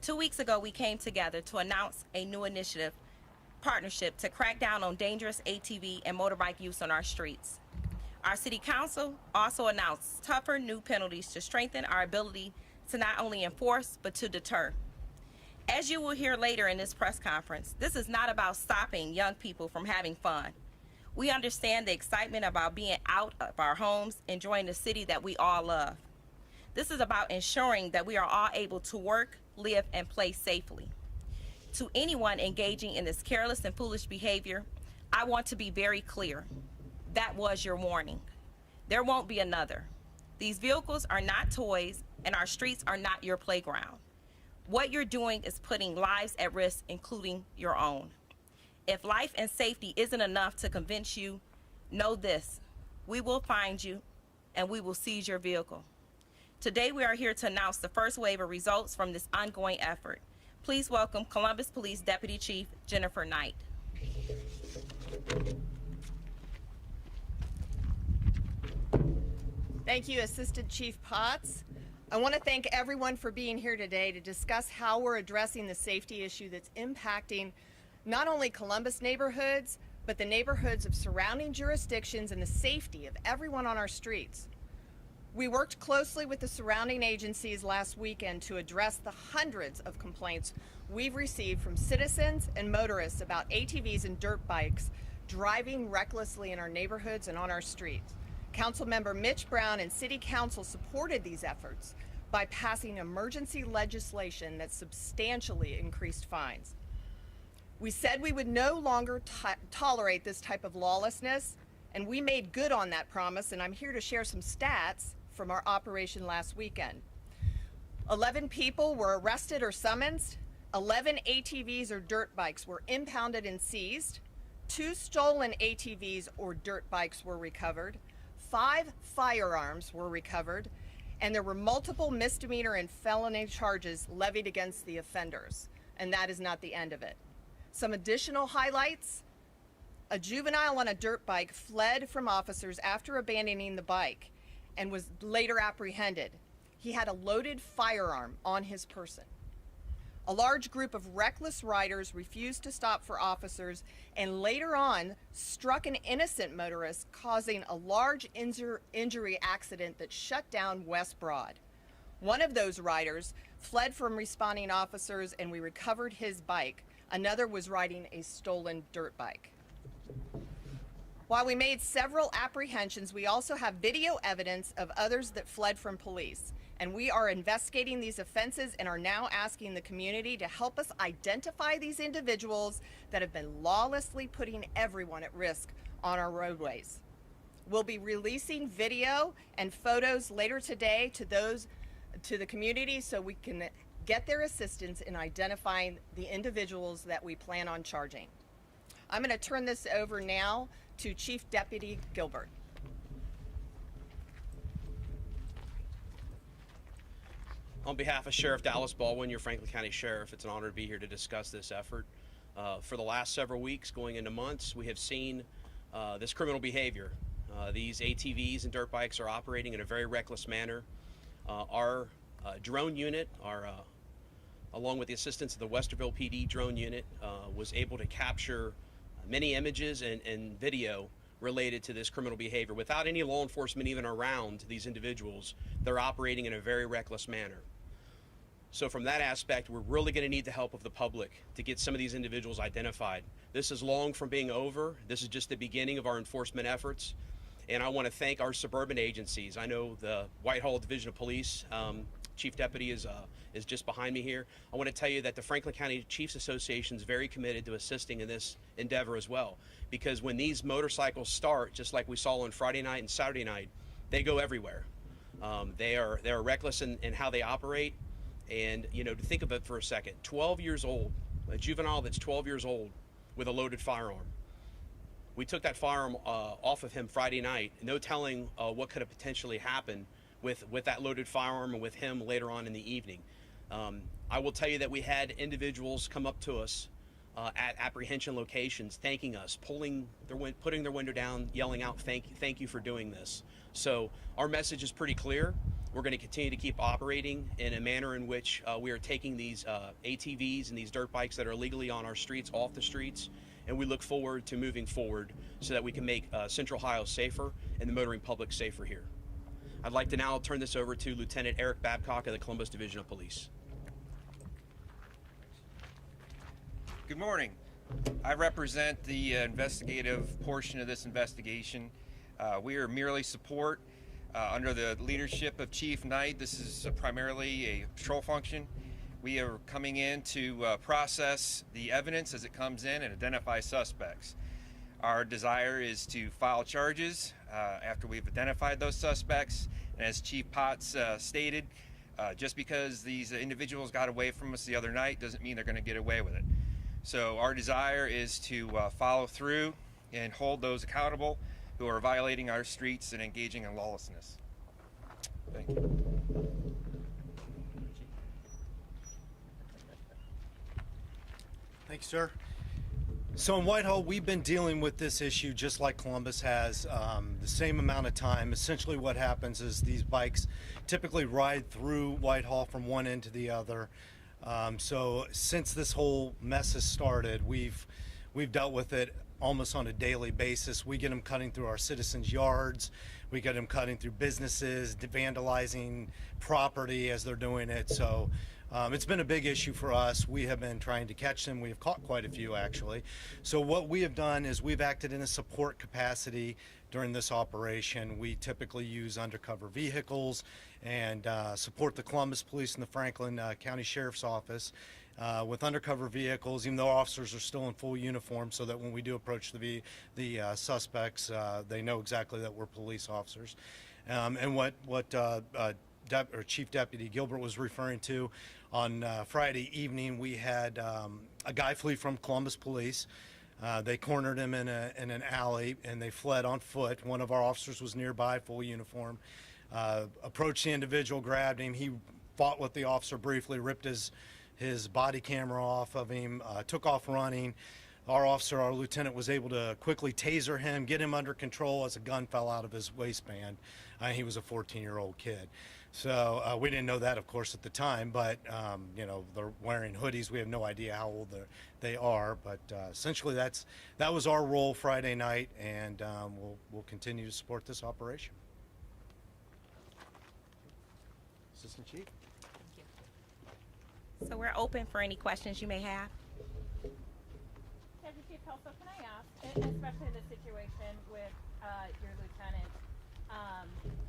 2 weeks ago, we came together to announce a new initiative partnership to crack down on dangerous ATV and motorbike use on our streets. Our City Council also announced tougher new penalties to strengthen our ability to not only enforce but to deter. As you will hear later in this press conference, this is not about stopping young people from having fun. We understand the excitement about being out of our homes, enjoying the city that we all love. This is about ensuring that we are all able to work, live, and play safely. To anyone engaging in this careless and foolish behavior, I want to be very clear. That was your warning. There won't be another. These vehicles are not toys, and our streets are not your playground. What you're doing is putting lives at risk, including your own. If life and safety isn't enough to convince you, know this: we will find you and we will seize your vehicle. Today we are here to announce the first wave of results from this ongoing effort. Please welcome Columbus Police Deputy Chief Jennifer Knight. Thank you, Assistant Chief Potts. I want to thank everyone for being here today to discuss how we're addressing the safety issue that's impacting not only Columbus neighborhoods, but the neighborhoods of surrounding jurisdictions and the safety of everyone on our streets. We worked closely with the surrounding agencies last weekend to address the hundreds of complaints we've received from citizens and motorists about ATVs and dirt bikes driving recklessly in our neighborhoods and on our streets. Councilmember Mitch Brown and City Council supported these efforts by passing emergency legislation that substantially increased fines. We said we would no longer tolerate this type of lawlessness, and we made good on that promise, and I'm here to share some stats from our operation last weekend. 11 people were arrested or summoned, 11 ATVs or dirt bikes were impounded and seized, 2 stolen ATVs or dirt bikes were recovered, 5 firearms were recovered, and there were multiple misdemeanor and felony charges levied against the offenders, and that is not the end of it. Some additional highlights: a juvenile on a dirt bike fled from officers after abandoning the bike and was later apprehended. He had a loaded firearm on his person. A large group of reckless riders refused to stop for officers and later on struck an innocent motorist, causing a large injury accident that shut down West Broad. One of those riders fled from responding officers and we recovered his bike. Another was riding a stolen dirt bike. While we made several apprehensions, we also have video evidence of others that fled from police. And we are investigating these offenses and are now asking the community to help us identify these individuals that have been lawlessly putting everyone at risk on our roadways. We'll be releasing video and photos later today to the community so we can get their assistance in identifying the individuals that we plan on charging. I'm going to turn this over now to Chief Deputy Gilbert. On behalf of Sheriff Dallas Baldwin, your Franklin County Sheriff, it's an honor to be here to discuss this effort. For the last several weeks, going into months, we have seen this criminal behavior. These ATVs and dirt bikes are operating in a very reckless manner. Our drone unit, along with the assistance of the Westerville PD drone unit, was able to capture many images and video related to this criminal behavior. Without any law enforcement even around these individuals, they're operating in a very reckless manner. So from that aspect, we're really going to need the help of the public to get some of these individuals identified. This is long from being over. This is just the beginning of our enforcement efforts. And I want to thank our suburban agencies. I know the Whitehall Division of Police Chief Deputy is just behind me here. I want to tell you that the Franklin County Chiefs Association is very committed to assisting in this endeavor as well, because when these motorcycles start, just like we saw on Friday night and Saturday night, they go everywhere. They are reckless in how they operate. And, you know, to think of it for a second, 12 years old, a juvenile that's 12 years old with a loaded firearm. We took that firearm off of him Friday night, no telling what could have potentially happened with that loaded firearm and with him later on in the evening. I will tell you that we had individuals come up to us at apprehension locations thanking us, putting their window down, yelling out, thank you for doing this. So our message is pretty clear. We're going to continue to keep operating in a manner in which we are taking these ATVs and these dirt bikes that are illegally on our streets off the streets, and we look forward to moving forward so that we can make Central Ohio safer and the motoring public safer here. I'd like to now turn this over to Lieutenant Eric Babcock of the Columbus Division of Police. Good morning. I represent the investigative portion of this investigation. We are merely support under the leadership of Chief Knight. This is primarily a patrol function. We are coming in to process the evidence as it comes in and identify suspects. Our desire is to file charges after we've identified those suspects. And as Chief Potts stated, just because these individuals got away from us the other night doesn't mean they're going to get away with it. So our desire is to follow through and hold those accountable who are violating our streets and engaging in lawlessness. Thank you. Thank you, sir. So in Whitehall, we've been dealing with this issue just like Columbus has, the same amount of time. Essentially what happens is these bikes typically ride through Whitehall from one end to the other. So since this whole mess has started, we've dealt with it almost on a daily basis. We get them cutting through our citizens' yards. We get them cutting through businesses, vandalizing property as they're doing it. So it's been a big issue for us. We have been trying to catch them. We have caught quite a few, actually. So what we have done is we've acted in a support capacity during this operation. We typically use undercover vehicles and support the Columbus Police and the Franklin County Sheriff's Office with undercover vehicles, even though officers are still in full uniform, so that when we do approach the suspects, they know exactly that we're police officers. And what Chief Deputy Gilbert was referring to, on Friday evening, we had a guy flee from Columbus Police. They cornered him in an alley, and they fled on foot. One of our officers was nearby, full uniform. Approached the individual, grabbed him. He fought with the officer briefly, ripped his body camera off of him, took off running. Our officer, our lieutenant, was able to quickly taser him, get him under control as a gun fell out of his waistband. He was a 14-year-old kid. So we didn't know that, of course, at the time, but you know, they're wearing hoodies. We have no idea how old they are, but essentially that was our role Friday night, and we'll continue to support this operation. Assistant Chief. So we're open for any questions you may have. Deputy Chief Kelso, can I ask, especially in this situation with your lieutenant,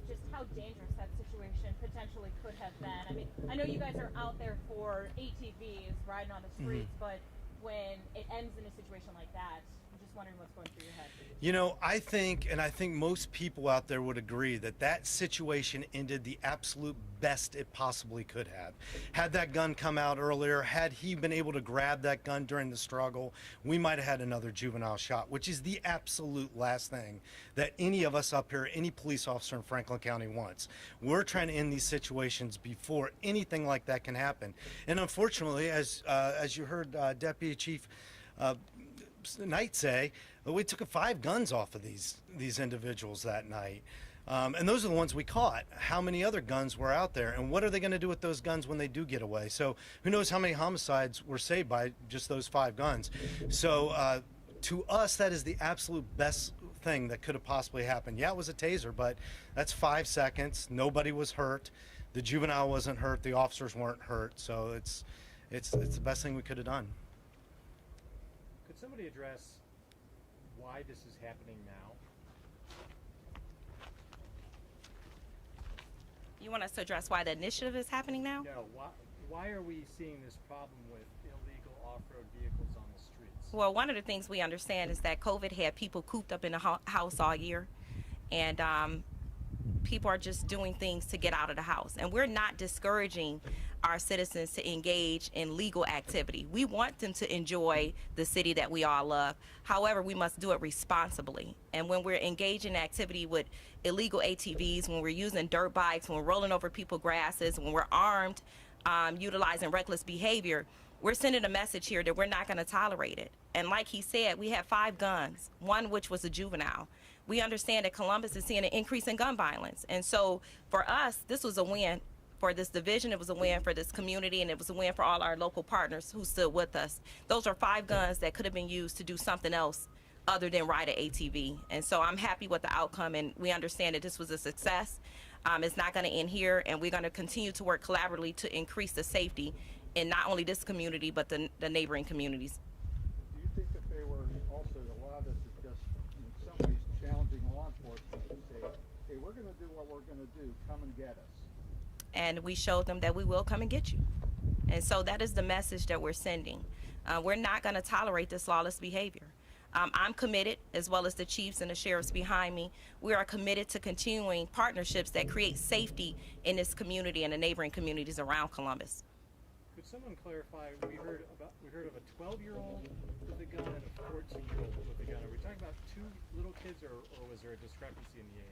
just how dangerous that situation potentially could have been? I mean, I know you guys are out there for ATVs riding on the streets, but when it ends in a situation like that, I'm just wondering what's going through your head. You know, I think most people out there would agree that situation ended the absolute best it possibly could have. Had that gun come out earlier, had he been able to grab that gun during the struggle, we might have had another juvenile shot, which is the absolute last thing that any of us up here, any police officer in Franklin County wants. We're trying to end these situations before anything like that can happen. And unfortunately, as you heard Deputy Chief Knight say, we took 5 guns off of these individuals that night. And those are the ones we caught. How many other guns were out there, and what are they going to do with those guns when they do get away? So who knows how many homicides were saved by just those 5 guns. So to us, that is the absolute best thing that could have possibly happened. Yeah, it was a taser, but that's 5 seconds. Nobody was hurt. The juvenile wasn't hurt. The officers weren't hurt. So it's the best thing we could have done. Could somebody address why this is happening now? You want us to address why the initiative is happening now? No, why are we seeing this problem with illegal off-road vehicles on the streets? Well, one of the things we understand is that COVID had people cooped up in the house all year, and people are just doing things to get out of the house. And we're not discouraging our citizens to engage in legal activity. We want them to enjoy the city that we all love. However, we must do it responsibly. And when we're engaging in activity with illegal ATVs, when we're using dirt bikes, when we're rolling over people's grasses, when we're armed, utilizing reckless behavior, we're sending a message here that we're not going to tolerate it. And like he said, we had 5 guns, one which was a juvenile. we understand that Columbus is seeing an increase in gun violence. And so for us, this was a win for this division. It was a win for this community, and it was a win for all our local partners who stood with us. Those are 5 guns that could have been used to do something else other than ride an ATV. And so I'm happy with the outcome, and we understand that this was a success. It's not going to end here, and we're going to continue to work collaboratively to increase the safety in not only this community, but the neighboring communities. Do you think that they were also, a lot of this is just in some ways challenging law enforcement to say, hey, we're going to do what we're going to do, come and get us? And we showed them that we will come and get you. And so that is the message that we're sending. We're not going to tolerate this lawless behavior. I'm committed, as well as the chiefs and the sheriffs behind me. We are committed to continuing partnerships that create safety in this community and the neighboring communities around Columbus. Could someone clarify? We heard of a 12-year-old with a gun and a 14-year-old with a gun. Are we talking about 2 little kids, or was there a discrepancy in the age?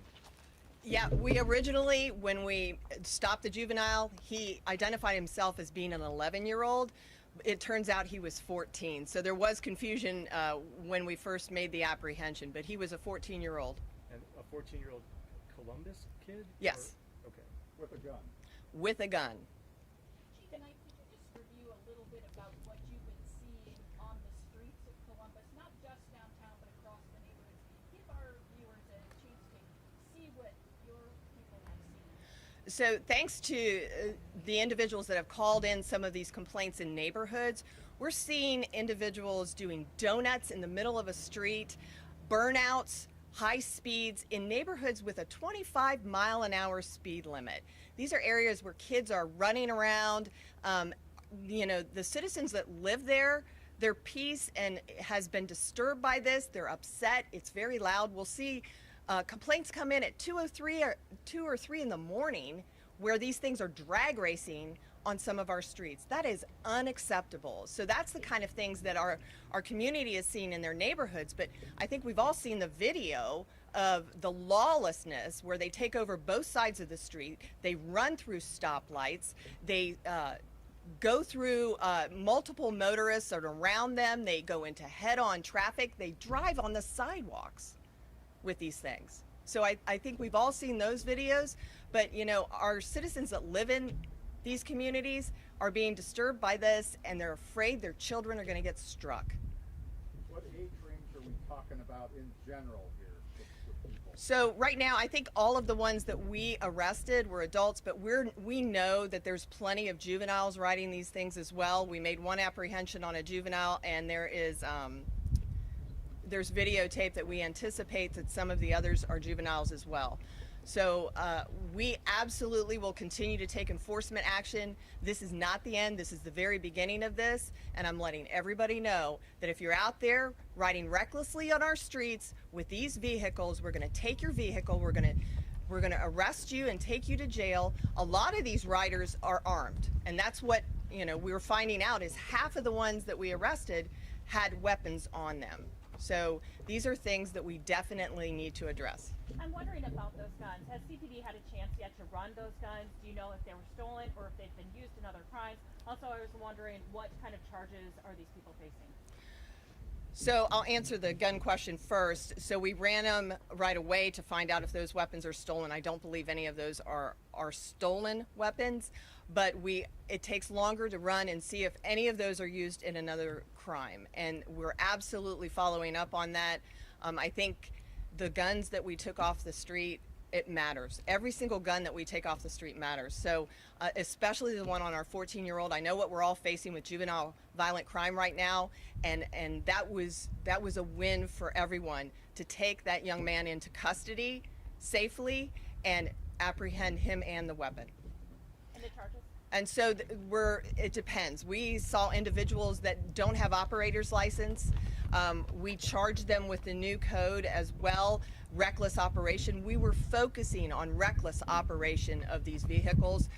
Yeah, we originally, when we stopped the juvenile, he identified himself as being an 11-year-old. It turns out he was 14. So there was confusion when we first made the apprehension, but he was a 14-year-old. And a 14-year-old Columbus kid? Yes. Or, okay. With a gun? With a gun. Chief, and could you just review a little bit about what you've been seeing on the streets of Columbus, not just downtown, but across the neighborhoods? Give our viewers a chance to see what your people have seen. So thanks to the individuals that have called in some of these complaints in neighborhoods, we're seeing individuals doing donuts in the middle of a street, burnouts, high speeds in neighborhoods with a 25-mile-an-hour speed limit. These are areas where kids are running around. You know, the citizens that live there, their peace has been disturbed by this. They're upset. It's very loud. We'll see complaints come in at 2 or 3 in the morning where these things are drag racing on some of our streets. That is unacceptable. So that's the kind of things that our community is seeing in their neighborhoods. But I think we've all seen the video of the lawlessness where they take over both sides of the street. They run through stoplights. They go through multiple motorists that are around them. They go into head-on traffic. They drive on the sidewalks with these things. So I think we've all seen those videos, but you know, our citizens that live in these communities are being disturbed by this, and they're afraid their children are going to get struck. What age range are we talking about in general here with people? So right now, I think all of the ones that we arrested were adults, but we know that there's plenty of juveniles riding these things as well. We made one apprehension on a juvenile, and there's videotape that we anticipate that some of the others are juveniles as well. So we absolutely will continue to take enforcement action. This is not the end. This is the very beginning of this. And I'm letting everybody know that if you're out there riding recklessly on our streets with these vehicles, we're going to take your vehicle. We're going to arrest you and take you to jail. A lot of these riders are armed. And that's what, you know, we were finding out is half of the ones that we arrested had weapons on them. So these are things that we definitely need to address. I'm wondering about those guns. Has CPD had a chance yet to run those guns? Do you know if they were stolen or if they've been used in other crimes? Also, I was wondering what kind of charges are these people facing? So I'll answer the gun question first. So we ran them right away to find out if those weapons are stolen. I don't believe any of those are stolen weapons, but it takes longer to run and see if any of those are used in another crime. And we're absolutely following up on that. I think the guns that we took off the street, it matters. Every single gun that we take off the street matters. So especially the one on our 14-year-old. I know what we're all facing with juvenile violent crime right now, and that was a win for everyone to take that young man into custody safely and apprehend him and the weapon. And the charges? And so it depends. We saw individuals that don't have operator's license. We charged them with the new code as well, reckless operation. We were focusing on reckless operation of these vehicles.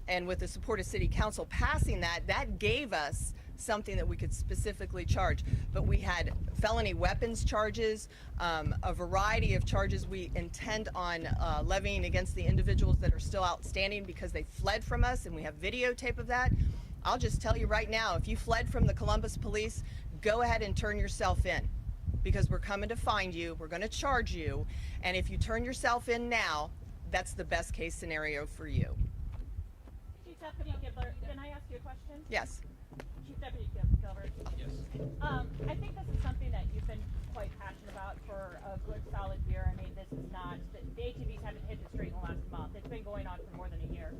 And with the support of City Council passing that gave us something that we could specifically charge. But we had felony weapons charges, a variety of charges we intend on levying against the individuals that are still outstanding because they fled from us, and we have videotape of that. I'll just tell you right now, if you fled from the Columbus police, go ahead and turn yourself in. because we're coming to find you, we're going to charge you, and if you turn yourself in now, that's the best case scenario for you. Chief Deputy Gilbert, can I ask you a question? Yes. Chief Deputy Gilbert. Yes. I think this is something that you've been quite passionate about for a good solid year. I mean, this is not, the ATVs haven't hit the street in the last month. It's been going on for more than a year.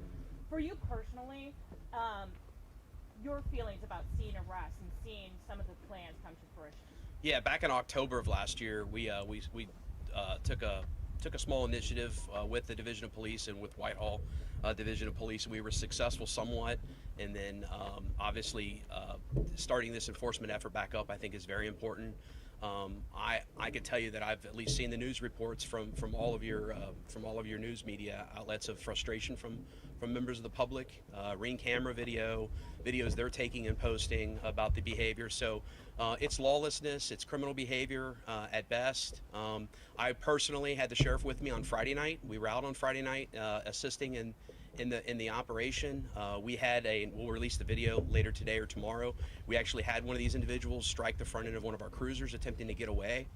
For you personally, your feelings about seeing arrests and seeing some of the plans come to fruition? Yeah, back in October of last year, we took a small initiative with the Division of Police and with Whitehall Division of Police. We were successful somewhat, and then obviously starting this enforcement effort back up, I think, is very important. I can tell you that I've at least seen the news reports from all of your news media outlets of frustration from members of the public, ring camera videos they're taking and posting about the behavior. So it's lawlessness, it's criminal behavior at best. I personally had the sheriff with me on Friday night. We were out on Friday night assisting in the operation. We'll release the video later today or tomorrow. We actually had one of these individuals strike the front end of one of our cruisers attempting to get away.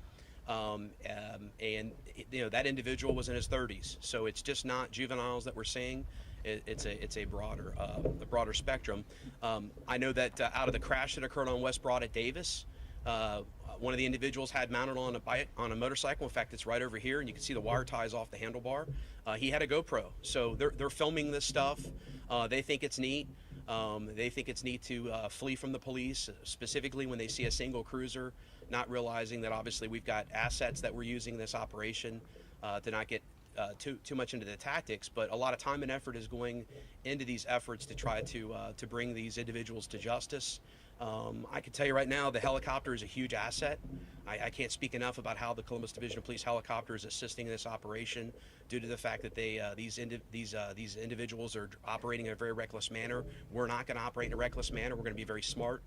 And that individual was in his 30s. So it's just not juveniles that we're seeing. It's a broader spectrum. I know that out of the crash that occurred on West Broad at Davis, one of the individuals had mounted on a motorcycle. In fact, it's right over here, and you can see the wire ties off the handlebar. He had a GoPro, so they're filming this stuff. They think it's neat. They think it's neat to flee from the police, specifically when they see a single cruiser, not realizing that obviously we've got assets that we're using this operation to not get too much into the tactics, but a lot of time and effort is going into these efforts to try to bring these individuals to justice. I can tell you right now, the helicopter is a huge asset. I can't speak enough about how the Columbus Division of Police helicopter is assisting in this operation due to the fact that these individuals are operating in a very reckless manner. We're not going to operate in a reckless manner. We're going to be very smart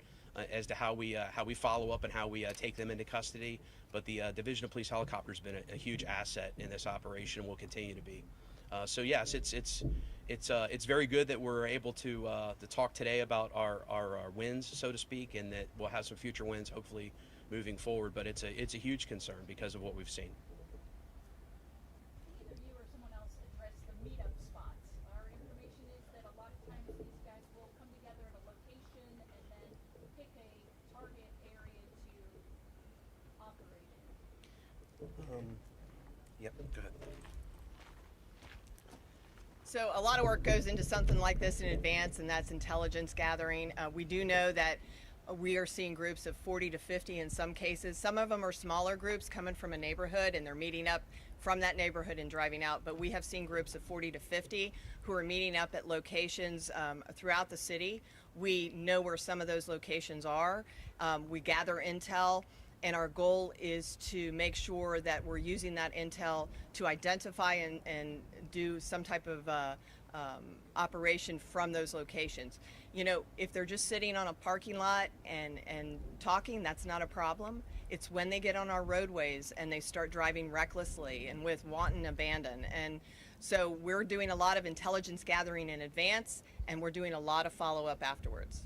as to how we follow up and how we take them into custody. But the Division of Police helicopter has been a huge asset in this operation and will continue to be. So yes, it's very good that we're able to talk today about our wins, so to speak, and that we'll have some future wins hopefully moving forward. But it's a huge concern because of what we've seen. Either you or someone else address the meetup spots. Our information is that a lot of times these guys will come together at a location and then pick a target area to operate in. Yep, go ahead. So a lot of work goes into something like this in advance, and that's intelligence gathering. We do know that we are seeing groups of 40 to 50 in some cases. Some of them are smaller groups coming from a neighborhood, and they're meeting up from that neighborhood and driving out. But we have seen groups of 40 to 50 who are meeting up at locations throughout the city. We know where some of those locations are. We gather intel, and our goal is to make sure that we're using that intel to identify and do some type of operation from those locations. You know, if they're just sitting on a parking lot and talking, that's not a problem. It's when they get on our roadways and they start driving recklessly and with wanton abandon. And so we're doing a lot of intelligence gathering in advance, and we're doing a lot of follow-up afterwards.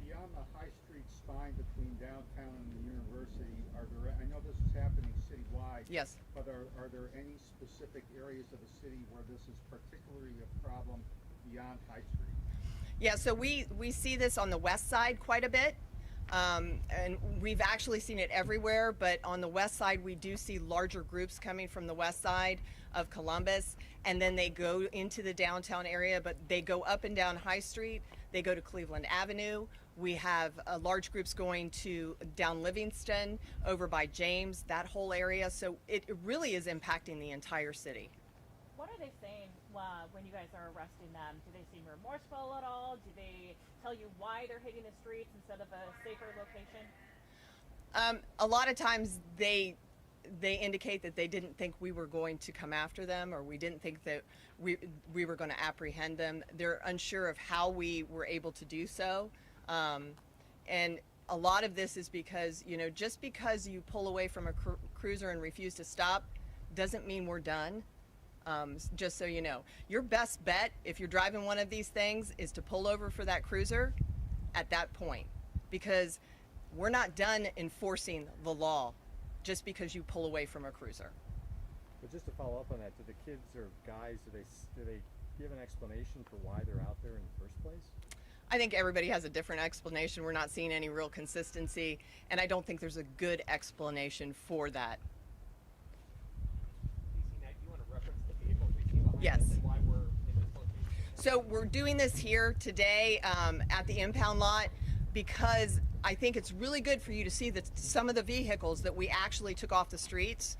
Beyond the High Street spine between downtown and the university, I know this is happening citywide. Yes. But are there any specific areas of the city where this is particularly a problem beyond High Street? Yeah, so we see this on the west side quite a bit. And we've actually seen it everywhere, but on the west side we do see larger groups coming from the west side of Columbus, and then they go into the downtown area, but they go up and down High Street, they go to Cleveland Avenue. We have large groups going down Livingston, over by James, that whole area. So it really is impacting the entire city. What are they saying when you guys are arresting them? Do they seem remorseful at all? Do they tell you why they're hitting the streets instead of a safer location? A lot of times they indicate that they didn't think we were going to come after them, or we didn't think that we were going to apprehend them. They're unsure of how we were able to do so. And a lot of this is because, you know, just because you pull away from a cruiser and refuse to stop doesn't mean we're done. Just so you know, your best bet if you're driving one of these things is to pull over for that cruiser at that point, because we're not done enforcing the law just because you pull away from a cruiser. But just to follow up on that, do the kids or guys, do they give an explanation for why they're out there in the first place? I think everybody has a different explanation. We're not seeing any real consistency, and I don't think there's a good explanation for that. DC Knight, do you want to reference the vehicles we see behind Yes. us and why we're in this location? So we're doing this here today at the impound lot because I think it's really good for you to see that some of the vehicles that we actually took off the streets.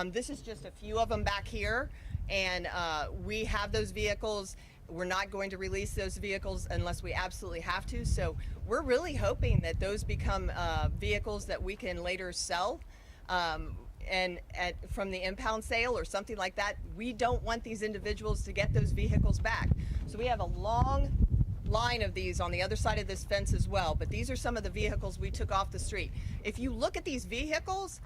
This is just a few of them back here, and we have those vehicles. We're not going to release those vehicles unless we absolutely have to. So we're really hoping that those become vehicles that we can later sell. And from the impound sale or something like that. We don't want these individuals to get those vehicles back. So we have a long line of these on the other side of this fence as well, but these are some of the vehicles we took off the street. If you look at these vehicles,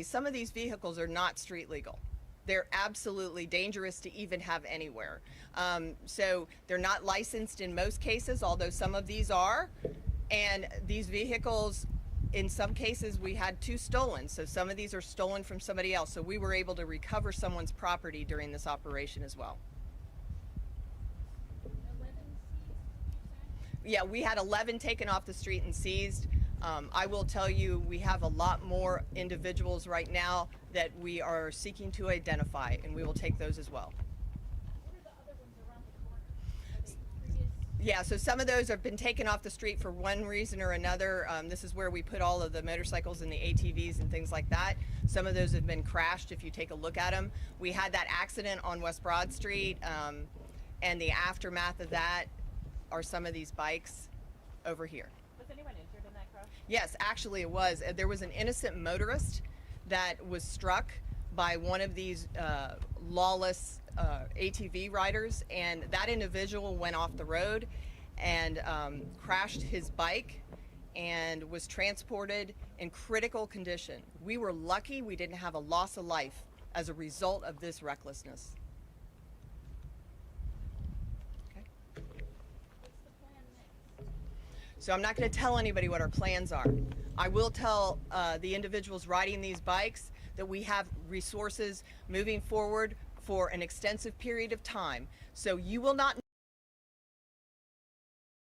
some of these vehicles are not street legal. They're absolutely dangerous to even have anywhere. So they're not licensed in most cases, although some of these are. And these vehicles, in some cases, we had 2 stolen. So some of these are stolen from somebody else. So we were able to recover someone's property during this operation as well. 11 seized, you said? Yeah, we had 11 taken off the street and seized. I will tell you, we have a lot more individuals right now that we are seeking to identify, and we will take those as well. What are the other ones around the corner? Are they previous? Yeah, so some of those have been taken off the street for one reason or another. This is where we put all of the motorcycles and the ATVs and things like that. Some of those have been crashed if you take a look at them. We had that accident on West Broad Street, and the aftermath of that are some of these bikes over here. Was anyone injured in that crash? Yes, actually it was. There was an innocent motorist that was struck by one of these lawless ATV riders, and that individual went off the road and crashed his bike and was transported in critical condition. We were lucky we didn't have a loss of life as a result of this recklessness. Okay. What's the plan next? So I'm not going to tell anybody what our plans are. I will tell the individuals riding these bikes that we have resources moving forward for an extensive period of time. So you will not